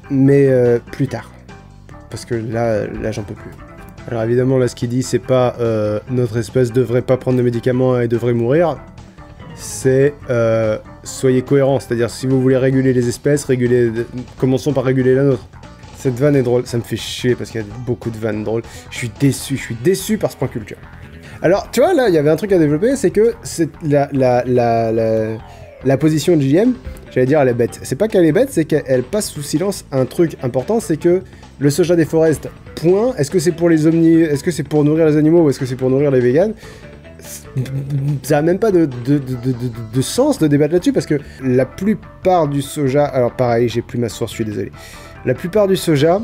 Mais plus tard. Parce que là j'en peux plus. Alors évidemment, là, ce qu'il dit, c'est pas notre espèce devrait pas prendre de médicaments et devrait mourir. C'est soyez cohérents. C'est-à-dire, si vous voulez réguler les espèces, commençons par réguler la nôtre. Cette vanne est drôle. Ça me fait chier parce qu'il y a beaucoup de vannes drôles. Je suis déçu par ce point culture. Alors, tu vois, là, il y avait un truc à développer, c'est que la position de JM, j'allais dire, elle est bête. C'est pas qu'elle est bête, c'est qu'elle passe sous silence un truc important, c'est que le soja des forests, point. Est-ce que c'est pour est-ce que c'est pour nourrir les animaux ou est-ce que c'est pour nourrir les végans? Ça n'a même pas de sens de débattre là-dessus parce que la plupart du soja... Alors pareil, j'ai plus ma source, je suis désolé. La plupart du soja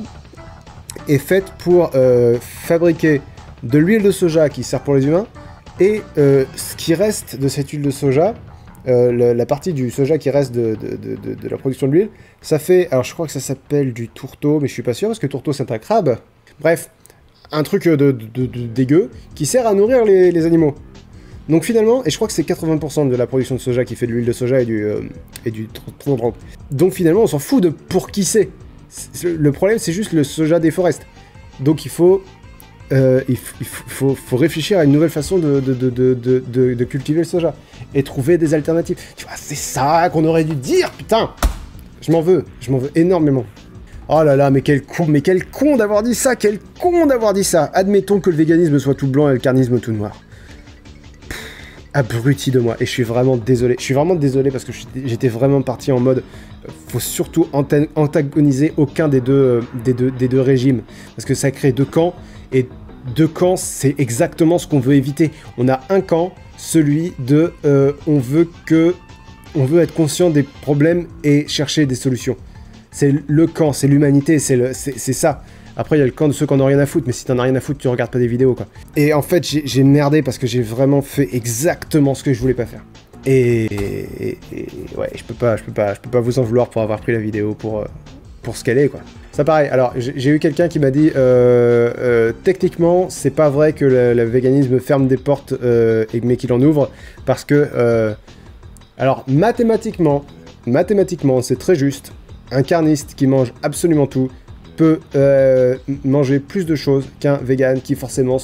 est faite pour fabriquer de l'huile de soja qui sert pour les humains et ce qui reste de cette huile de soja, la partie du soja qui reste de la production de l'huile, ça fait... Alors je crois que ça s'appelle du tourteau, mais je suis pas sûr parce que tourteau c'est un crabe. Bref, un truc de dégueu qui sert à nourrir les animaux. Donc finalement, et je crois que c'est 80% de la production de soja qui fait de l'huile de soja et du tronc. Donc finalement, on s'en fout de pour qui c'est. Le problème, c'est juste le soja des forests. Donc il faut réfléchir à une nouvelle façon de cultiver le soja. Et trouver des alternatives. Tu vois, c'est ça qu'on aurait dû dire, putain. Je m'en veux énormément. Oh là là, mais quel con d'avoir dit ça, quel con d'avoir dit ça. Admettons que le véganisme soit tout blanc et le carnisme tout noir. Abruti de moi, et je suis vraiment désolé. Je suis vraiment désolé parce que j'étais vraiment parti en mode faut surtout antagoniser aucun des deux régimes. Parce que ça crée deux camps, et deux camps, c'est exactement ce qu'on veut éviter. On a un camp, celui de on veut être conscient des problèmes et chercher des solutions. C'est le camp, c'est l'humanité, c'est ça. Après, il y a le camp de ceux qui en ont rien à foutre, mais si t'en as rien à foutre, tu regardes pas des vidéos, quoi. Et en fait, j'ai merdé parce que j'ai vraiment fait exactement ce que je voulais pas faire. Et ouais, je peux pas vous en vouloir pour avoir pris la vidéo pour ce qu'elle est, quoi. Ça pareil, alors, j'ai eu quelqu'un qui m'a dit, techniquement, c'est pas vrai que le véganisme ferme des portes, mais qu'il en ouvre, parce que, alors, mathématiquement, c'est très juste, un carniste qui mange absolument tout, peut manger plus de choses qu'un vegan qui forcément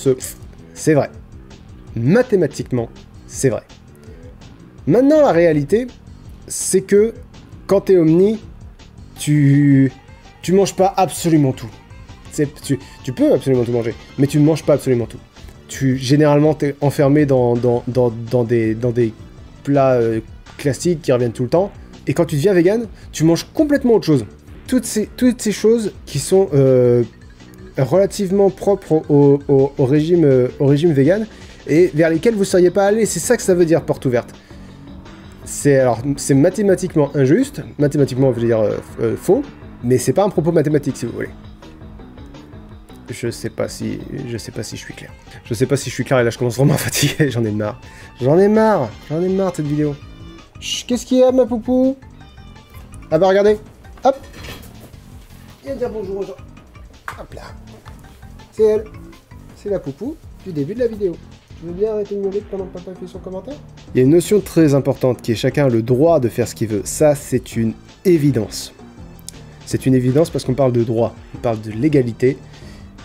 C'est vrai. Mathématiquement, c'est vrai. Maintenant, la réalité, c'est que quand t'es omni, tu manges pas absolument tout. Tu peux absolument tout manger, mais tu ne manges pas absolument tout. Généralement, t'es enfermé dans des plats classiques qui reviennent tout le temps, et quand tu deviens vegan, tu manges complètement autre chose. Toutes ces choses qui sont relativement propres au régime vegan et vers lesquelles vous ne seriez pas allé. C'est ça que ça veut dire, porte ouverte. C'est mathématiquement injuste, mathématiquement, je veux dire faux, mais c'est pas un propos mathématique, si vous voulez. Je sais pas si je suis clair. Je sais pas si je suis clair et là je commence vraiment à fatiguer, j'en ai marre. J'en ai marre de cette vidéo. Qu'est-ce qu'il y a, ma poupou? Ah bah regardez, hop. Et dire bonjour aux gens. Hop là. C'est elle. C'est la poupou du début de la vidéo. Tu veux bien arrêter de miauler pendant que papa fait son commentaire? Il y a une notion très importante qui est chacun a le droit de faire ce qu'il veut. Ça, c'est une évidence. C'est une évidence parce qu'on parle de droit, on parle de légalité.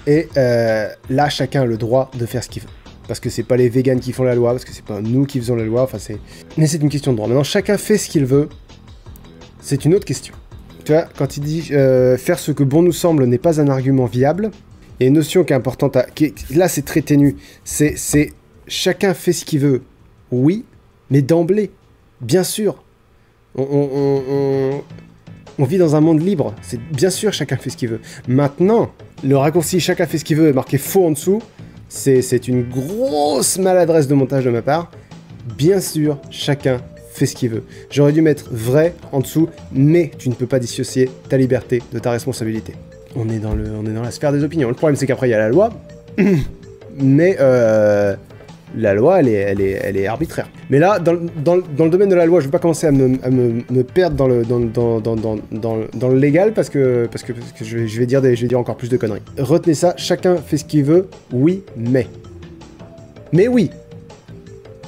Et là, chacun a le droit de faire ce qu'il veut. Parce que c'est pas les végans qui font la loi, parce que c'est pas nous qui faisons la loi, enfin c'est... Mais c'est une question de droit. Maintenant, chacun fait ce qu'il veut. C'est une autre question. Tu vois, quand il dit faire ce que bon nous semble n'est pas un argument viable, il y a une notion qui est importante là c'est très ténu, c'est chacun fait ce qu'il veut, oui, Mais d'emblée, bien sûr. On vit dans un monde libre. C'est bien sûr, chacun fait ce qu'il veut. Maintenant, le raccourci chacun fait ce qu'il veut est marqué faux en dessous. C'est une grosse maladresse de montage de ma part. Bien sûr, chacun fait ce qu'il veut. J'aurais dû mettre vrai en dessous, mais tu ne peux pas dissocier ta liberté de ta responsabilité. On est dans la sphère des opinions. Le problème, c'est qu'après, il y a la loi. Mais la loi, elle est arbitraire. Mais là, dans le domaine de la loi, je ne veux pas commencer à me perdre dans le légal parce que je vais dire encore plus de conneries. Retenez ça, chacun fait ce qu'il veut, oui, mais. Mais oui,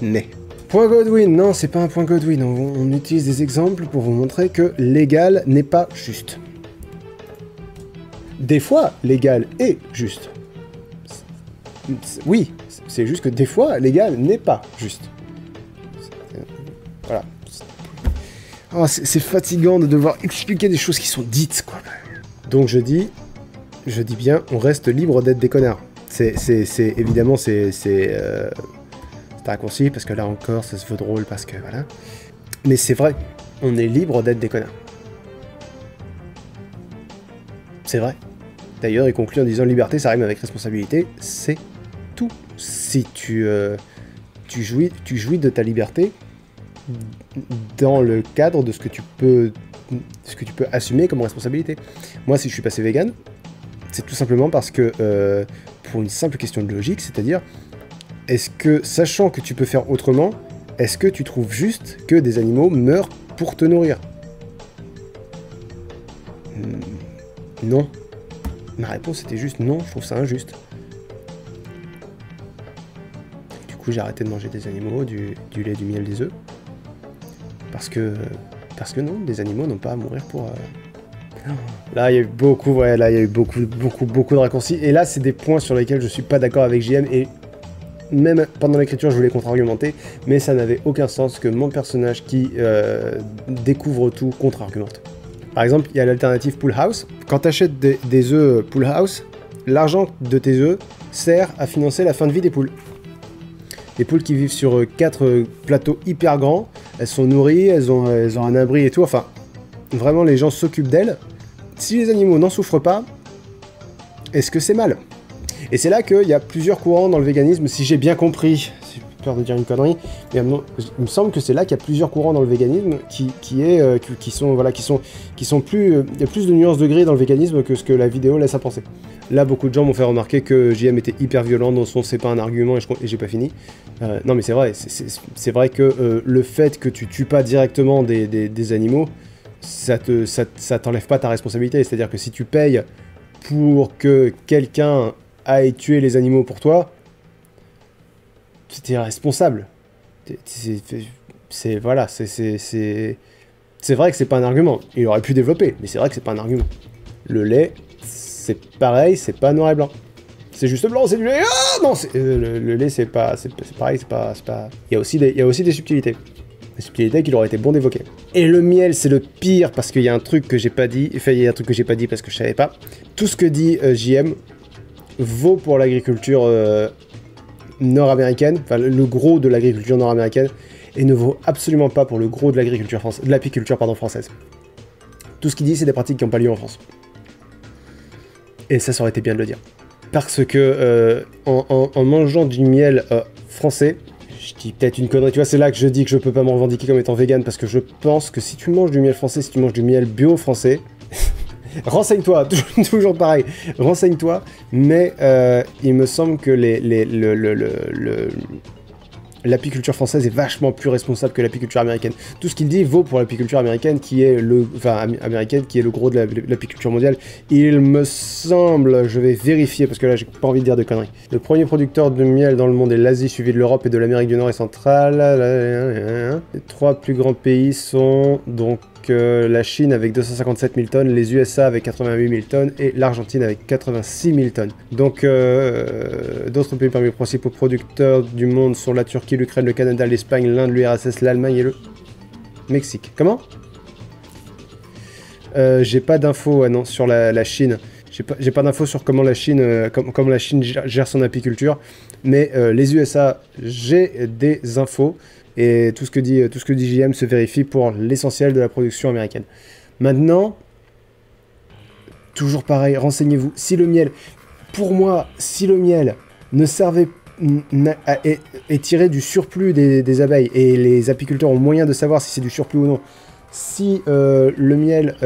mais. Point Godwin, non, c'est pas un point Godwin. On utilise des exemples pour vous montrer que légal n'est pas juste. Des fois, légal est juste. Oui, c'est juste que des fois, légal n'est pas juste. Voilà. Oh, c'est fatigant de devoir expliquer des choses qui sont dites, quoi. Donc je dis bien, on reste libre d'être des connards. Évidemment, c'est raccourci, parce que là encore, ça se veut drôle, parce que voilà. Mais c'est vrai, on est libre d'être des connards. C'est vrai. D'ailleurs, il conclut en disant liberté, ça rime avec responsabilité, c'est tout. Si tu jouis de ta liberté dans le cadre de ce que tu peux assumer comme responsabilité. Moi, si je suis passé vegan, c'est tout simplement parce que, pour une simple question de logique, c'est-à-dire, est-ce que, sachant que tu peux faire autrement, est-ce que tu trouves juste que des animaux meurent pour te nourrir? Non. Ma réponse était juste non, je trouve ça injuste. Du coup, j'ai arrêté de manger des animaux, du lait, du miel, des œufs. Parce que non, des animaux n'ont pas à mourir pour... Là, il y a eu beaucoup, ouais, là, il y a eu beaucoup de raccourcis. Et là, c'est des points sur lesquels je suis pas d'accord avec JM. Et même pendant l'écriture, je voulais contre-argumenter. Mais ça n'avait aucun sens que mon personnage qui découvre tout contre-argumente. Par exemple, il y a l'alternative Pool House. Quand tu achètes des œufs Pool House, l'argent de tes œufs sert à financer la fin de vie des poules. Les poules qui vivent sur 4 plateaux hyper grands, elles sont nourries, elles ont un abri et tout, enfin, vraiment les gens s'occupent d'elles. Si les animaux n'en souffrent pas, est-ce que c'est mal? Et c'est là qu'il y a plusieurs courants dans le véganisme, si j'ai bien compris. J'ai peur de dire une connerie, mais il me semble que c'est là qu'il y a plusieurs courants dans le véganisme qui sont plus... Il y a plus de nuances de gris dans le véganisme que ce que la vidéo laisse à penser. Là, beaucoup de gens m'ont fait remarquer que JM était hyper violent dans son c'est pas un argument et j'ai pas fini. Non mais c'est vrai, c'est vrai que le fait que tu tues pas directement des animaux, ça t'enlève pas ta responsabilité. C'est-à-dire que si tu payes pour que quelqu'un aille tuer les animaux pour toi, t'es responsable. C'est vrai que c'est pas un argument. Il aurait pu développer, mais c'est vrai que c'est pas un argument. Le lait, c'est pareil, c'est pas noir et blanc. C'est juste blanc, c'est du lait. Ah non, le lait, c'est pareil, c'est pas. Il y a aussi des subtilités. Des subtilités qu'il aurait été bon d'évoquer. Et le miel, c'est le pire parce qu'il y a un truc que j'ai pas dit. Enfin, il y a un truc que j'ai pas dit parce que je savais pas. Tout ce que dit JM vaut pour l'agriculture nord-américaine, enfin le gros de l'agriculture nord-américaine, et ne vaut absolument pas pour le gros de l'agriculture française, de l'apiculture française. Tout ce qu'il dit, c'est des pratiques qui n'ont pas lieu en France. Et ça aurait été bien de le dire. Parce que en mangeant du miel français, je dis peut-être une connerie, tu vois, c'est là que je dis que je peux pas me revendiquer comme étant vegan, parce que je pense que si tu manges du miel français, si tu manges du miel bio français, renseigne-toi, toujours pareil, renseigne-toi, mais il me semble que l'apiculture française est vachement plus responsable que l'apiculture américaine. Tout ce qu'il dit vaut pour l'apiculture américaine, qui est le gros de l'apiculture mondiale. Il me semble, je vais vérifier parce que là j'ai pas envie de dire de conneries. Le premier producteur de miel dans le monde est l'Asie, suivi de l'Europe et de l'Amérique du Nord et centrale. Les 3 plus grands pays sont donc la Chine avec 257 000 tonnes, les USA avec 88 000 tonnes et l'Argentine avec 86 000 tonnes. Donc d'autres pays parmi les principaux producteurs du monde sont la Turquie, l'Ukraine, le Canada, l'Espagne, l'Inde, l'URSS, l'Allemagne et le Mexique. Comment? J'ai pas d'infos sur la Chine. J'ai pas d'infos sur comment la Chine, comment la Chine gère son apiculture, mais les USA, j'ai des infos. Et tout ce que dit JM se vérifie pour l'essentiel de la production américaine. Maintenant, toujours pareil, renseignez-vous. Si le miel, pour moi, si le miel ne servait est tiré du surplus des abeilles, et les apiculteurs ont moyen de savoir si c'est du surplus ou non, si le miel,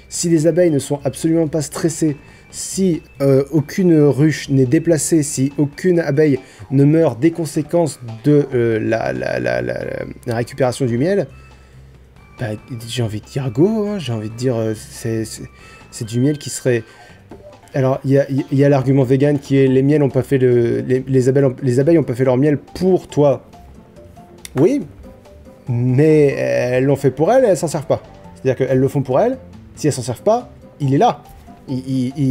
si les abeilles ne sont absolument pas stressées, si aucune ruche n'est déplacée, si aucune abeille ne meurt des conséquences de la récupération du miel, bah, j'ai envie de dire go, hein, j'ai envie de dire c'est du miel qui serait... Alors, il y a l'argument vegan qui est les miels ont pas fait les abeilles ont pas fait leur miel pour toi. Oui, mais elles l'ont fait pour elles et elles s'en servent pas. C'est-à-dire qu'elles le font pour elles, si elles s'en servent pas, il est là.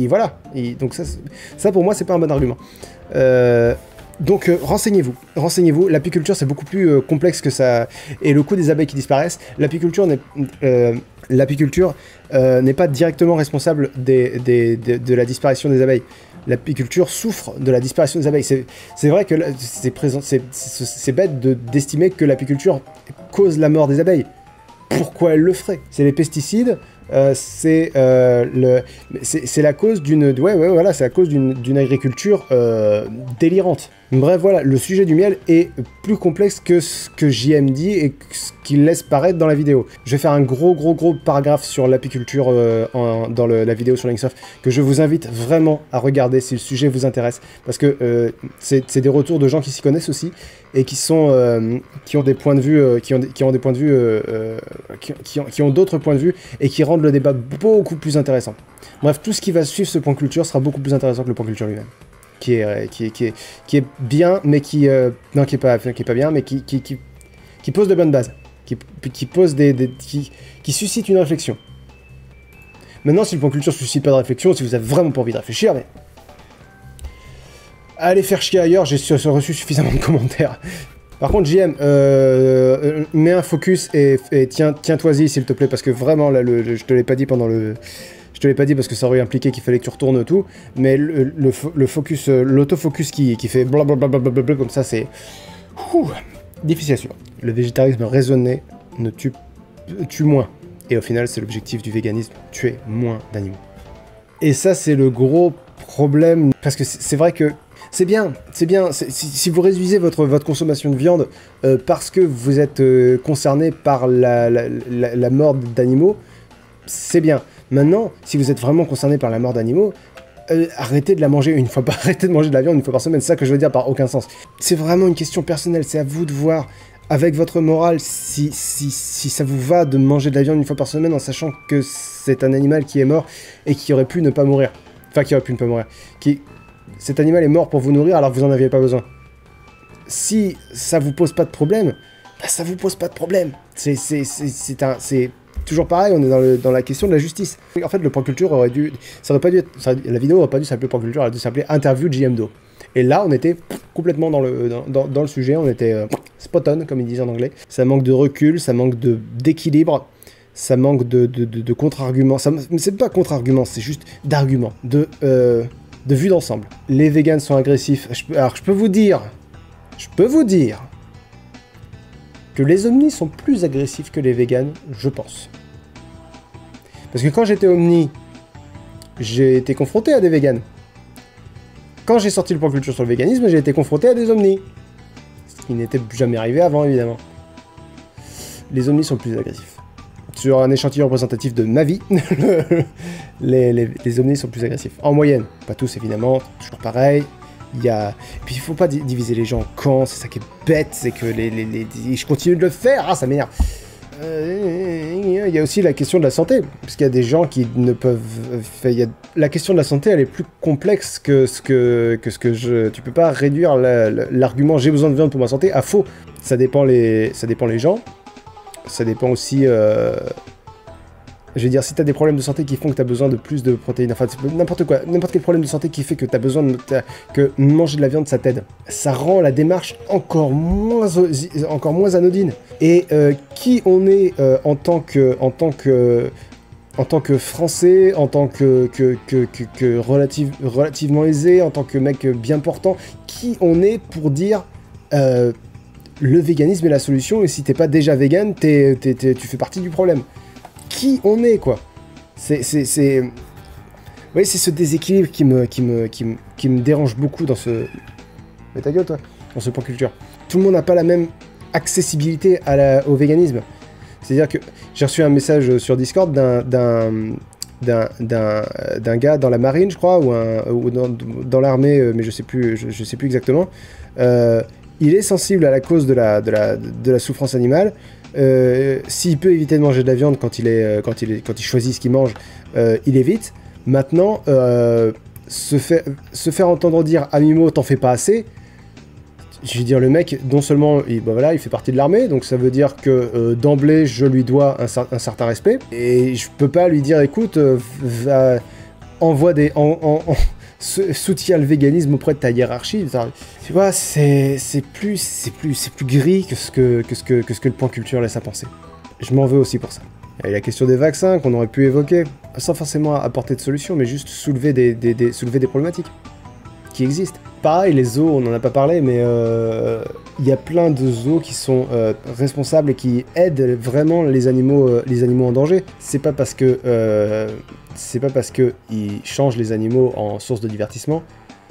Voilà. Donc ça pour moi c'est pas un bon argument. Donc renseignez-vous, l'apiculture c'est beaucoup plus complexe que ça, et le coût des abeilles qui disparaissent, l'apiculture n'est pas directement responsable de la disparition des abeilles. L'apiculture souffre de la disparition des abeilles. C'est vrai que c'est bête d'estimer que l'apiculture cause la mort des abeilles. Pourquoi elle le ferait? C'est les pesticides, c'est la cause d'une voilà, c'est la cause d'une agriculture délirante. Bref, voilà, le sujet du miel est plus complexe que ce que JM dit et ce qu'il laisse paraître dans la vidéo. Je vais faire un gros paragraphe sur l'apiculture dans la vidéo sur Linksoft, que je vous invite vraiment à regarder si le sujet vous intéresse, parce que c'est des retours de gens qui s'y connaissent aussi et qui ont des points de vue, qui ont d'autres points de vue et qui rendent le débat beaucoup plus intéressant. Bref, tout ce qui va suivre ce point culture sera beaucoup plus intéressant que le point culture lui-même. Qui est bien, mais qui est pas bien, mais qui pose de bonnes bases, qui suscite une réflexion. Maintenant, si le point culture suscite pas de réflexion, si vous avez vraiment pas envie de réfléchir, mais allez faire chier ailleurs, j'ai reçu suffisamment de commentaires. Par contre, JM, mets un focus et tiens-toi-y s'il te plaît, parce que vraiment, là, je te l'ai pas dit pendant le... Je te l'ai pas dit parce que ça aurait impliqué qu'il fallait que tu retournes tout, mais le focus, l'autofocus qui fait blablabla comme ça, c'est difficile à suivre. Le végétarisme raisonné ne tue moins. Et au final, c'est l'objectif du véganisme, tuer moins d'animaux. Et ça, c'est le gros problème, parce que c'est vrai que c'est bien, si vous réduisez votre consommation de viande parce que vous êtes concerné par la mort d'animaux, c'est bien. Maintenant, si vous êtes vraiment concerné par la mort d'animaux, arrêtez de la manger une fois par... Arrêtez de manger de la viande une fois par semaine, c'est ça que je veux dire par aucun sens. C'est vraiment une question personnelle, c'est à vous de voir avec votre morale si ça vous va de manger de la viande une fois par semaine en sachant que c'est un animal qui est mort et qui aurait pu ne pas mourir. Enfin, qui aurait pu ne pas mourir. Cet animal est mort pour vous nourrir alors que vous n'en aviez pas besoin. Si ça vous pose pas de problème, bah ça vous pose pas de problème. C'est toujours pareil, on est dans la question de la justice. En fait, le point culture aurait dû... la vidéo aurait pas dû s'appeler point culture, elle aurait dû s'appeler interview de JMDO. Et là, on était complètement dans le sujet, on était spot on, comme ils disent en anglais. Ça manque de recul, ça manque d'équilibre, ça manque de contre-arguments. C'est pas contre-arguments, c'est juste d'arguments, de vue d'ensemble. Les vegans sont agressifs. Alors, je peux vous dire que les omnis sont plus agressifs que les véganes, je pense. Parce que quand j'étais omni, j'ai été confronté à des véganes. Quand j'ai sorti le point culture sur le véganisme, j'ai été confronté à des omnis. Ce qui n'était jamais arrivé avant, évidemment. Les omnis sont plus agressifs. Sur un échantillon représentatif de ma vie, les omnis sont plus agressifs. En moyenne. Pas tous, évidemment, toujours pareil. Puis il faut pas diviser les gens en camps, c'est ça qui est bête, c'est que je continue de le faire, ah ça m'énerve. Il y a aussi la question de la santé, parce qu'il y a des gens qui ne peuvent... La question de la santé, elle est plus complexe que ce que tu peux pas réduire l'argument « j'ai besoin de viande pour ma santé » à faux. Ça dépend les gens, ça dépend aussi... Je veux dire, si tu as des problèmes de santé qui font que tu as besoin de plus de protéines, enfin n'importe quoi, n'importe quel problème de santé qui fait que tu as besoin que manger de la viande, ça t'aide. Ça rend la démarche encore moins anodine. Et qui on est en tant que Français, en tant que relativement aisé, en tant que mec bien portant, qui on est pour dire le véganisme est la solution, et si t'es pas déjà vegan, tu fais partie du problème. Qui on est, quoi? C'est ce déséquilibre qui me dérange beaucoup dans ce... Mais ta gueule, toi, dans ce point culture. Tout le monde n'a pas la même accessibilité au véganisme. C'est-à-dire que j'ai reçu un message sur Discord d'un gars dans la marine, je crois, ou dans l'armée, mais je sais plus exactement. Il est sensible à la cause de la souffrance animale. S'il peut éviter de manger de la viande quand il choisit ce qu'il mange, il évite. Maintenant, se faire entendre dire Amimo, t'en fais pas assez. Je veux dire, le mec, non seulement il fait partie de l'armée, donc ça veut dire que d'emblée je lui dois un certain respect, et je peux pas lui dire écoute, soutiens le véganisme auprès de ta hiérarchie. Tu vois, c'est plus gris que ce que le point culture laisse à penser. Je m'en veux aussi pour ça. Il y a la question des vaccins qu'on aurait pu évoquer, sans forcément apporter de solution, mais juste soulever des problématiques qui existent. Pareil, les zoos, on n'en a pas parlé, mais il y a plein de zoos qui sont responsables et qui aident vraiment les animaux en danger. C'est pas parce que ils changent les animaux en source de divertissement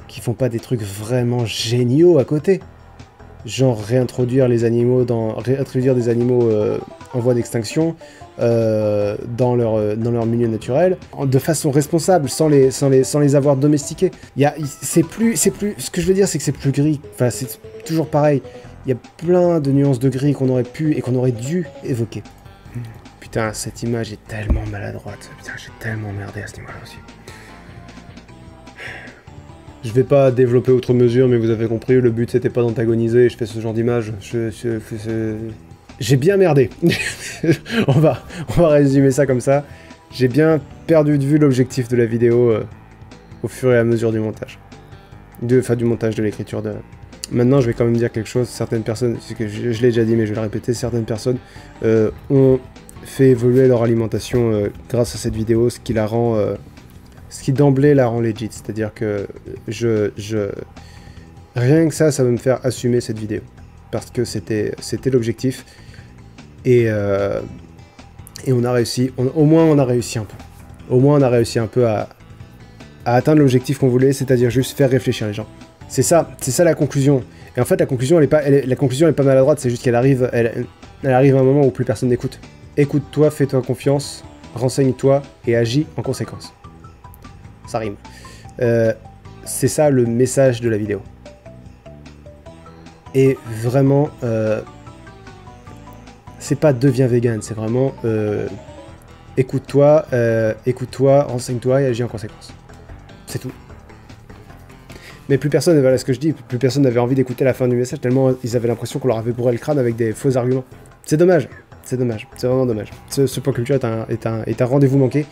qu'ils font pas des trucs vraiment géniaux à côté. Genre réintroduire des animaux en voie d'extinction dans leur milieu naturel, de façon responsable, sans les avoir domestiqués. Ce que je veux dire, c'est que c'est plus gris. Enfin, c'est toujours pareil. Il y a plein de nuances de gris qu'on aurait pu et qu'on aurait dû évoquer. Putain, cette image est tellement maladroite. Putain, j'ai tellement merdé à ce niveau-là aussi. Je vais pas développer outre mesure, mais vous avez compris, le but c'était pas d'antagoniser, je fais ce genre d'image. J'ai bien merdé. on va résumer ça comme ça. J'ai bien perdu de vue l'objectif de la vidéo au fur et à mesure du montage. Du montage, de l'écriture. Maintenant, je vais quand même dire quelque chose. Certaines personnes, que je l'ai déjà dit, mais je vais le répéter, certaines personnes ont fait évoluer leur alimentation grâce à cette vidéo, ce qui la rend... ce qui d'emblée la rend legit. C'est-à-dire que rien que ça va me faire assumer cette vidéo. Parce que c'était l'objectif. Et on a réussi, au moins on a réussi un peu. Au moins on a réussi un peu à atteindre l'objectif qu'on voulait, c'est-à-dire juste faire réfléchir les gens. C'est ça la conclusion. Et en fait la conclusion elle est pas maladroite, c'est juste qu'elle arrive, elle arrive à un moment où plus personne n'écoute. Écoute-toi, fais-toi confiance, renseigne-toi et agis en conséquence. Ça rime. C'est ça le message de la vidéo. Et vraiment... c'est pas deviens vegan, c'est vraiment écoute-toi, renseigne-toi et agis en conséquence. C'est tout. Mais plus personne, voilà ce que je dis, plus personne n'avait envie d'écouter la fin du message, tellement ils avaient l'impression qu'on leur avait bourré le crâne avec des faux arguments. C'est dommage, c'est vraiment dommage. Ce point culture est un rendez-vous manqué.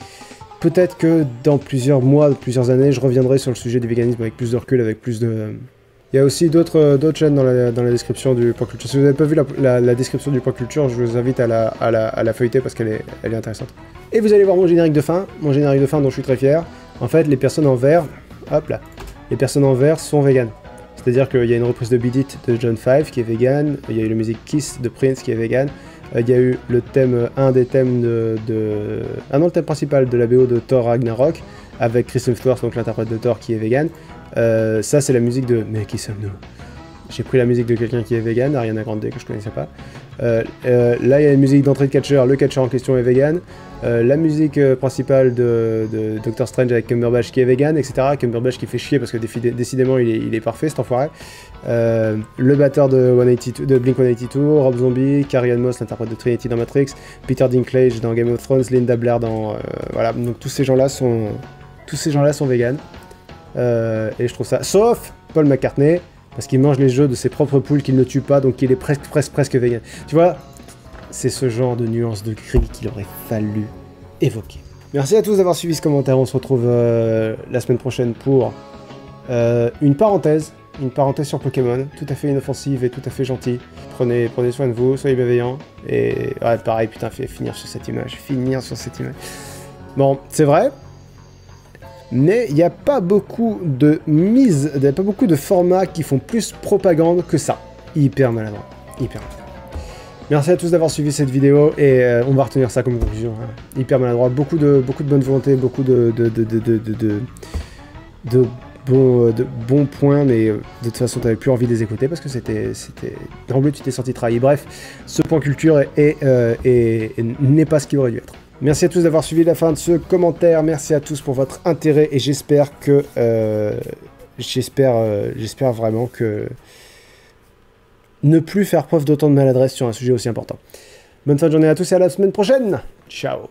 Peut-être que dans plusieurs mois, plusieurs années, je reviendrai sur le sujet du véganisme avec plus de recul, avec plus de... Il y a aussi d'autres chaînes dans la description du point culture. Si vous n'avez pas vu la description du point culture, je vous invite à la feuilleter parce qu'elle est intéressante. Et vous allez voir mon générique de fin dont je suis très fier. En fait, les personnes en vert, hop là, les personnes en vert sont véganes. C'est-à-dire qu'il y a une reprise de Beat It de John Five qui est vegan, il y a eu la musique Kiss de Prince qui est vegan, il y a eu le thème, un des thèmes le thème principal de la BO de Thor Ragnarok avec Chris Hemsworth, donc l'interprète de Thor qui est vegan. Ça c'est la musique de... Mais qui sommes-nous? J'ai pris la musique de quelqu'un qui est vegan, Ariana Grande, que je connaissais pas. Là il y a une musique d'entrée de catcheur, le catcheur en question est vegan. La musique principale de Doctor Strange avec Cumberbatch qui est vegan, etc. Cumberbatch qui fait chier parce que décidément il est parfait cet enfoiré. Le batteur de Blink-182, Rob Zombie, Carrie-Anne Moss, l'interprète de Trinity dans Matrix, Peter Dinklage dans Game of Thrones, Linda Blair dans... voilà, donc tous ces gens-là sont vegan. Et je trouve ça... Sauf Paul McCartney, parce qu'il mange les jeux de ses propres poules qu'il ne tue pas, donc il est presque vegan. Tu vois, c'est ce genre de nuances de gris qu'il aurait fallu évoquer. Merci à tous d'avoir suivi ce commentaire, on se retrouve la semaine prochaine pour une parenthèse sur Pokémon, tout à fait inoffensive et tout à fait gentille. Prenez soin de vous, soyez bienveillants, et ouais, pareil, putain, finir sur cette image. Bon, c'est vrai, mais il n'y a pas beaucoup de formats qui font plus propagande que ça. Hyper maladroit. Hyper. Merci à tous d'avoir suivi cette vidéo et on va retenir ça comme conclusion. Hein. Hyper maladroit, beaucoup de bonne volonté, beaucoup de bons points, mais de toute façon t'avais plus envie de les écouter parce que c'était d'emblée tu t'es senti trahi. Bref, ce point culture n'est pas ce qu'il aurait dû être. Merci à tous d'avoir suivi la fin de ce commentaire, merci à tous pour votre intérêt et j'espère que j'espère vraiment que ne plus faire preuve d'autant de maladresse sur un sujet aussi important. Bonne fin de journée à tous et à la semaine prochaine. Ciao.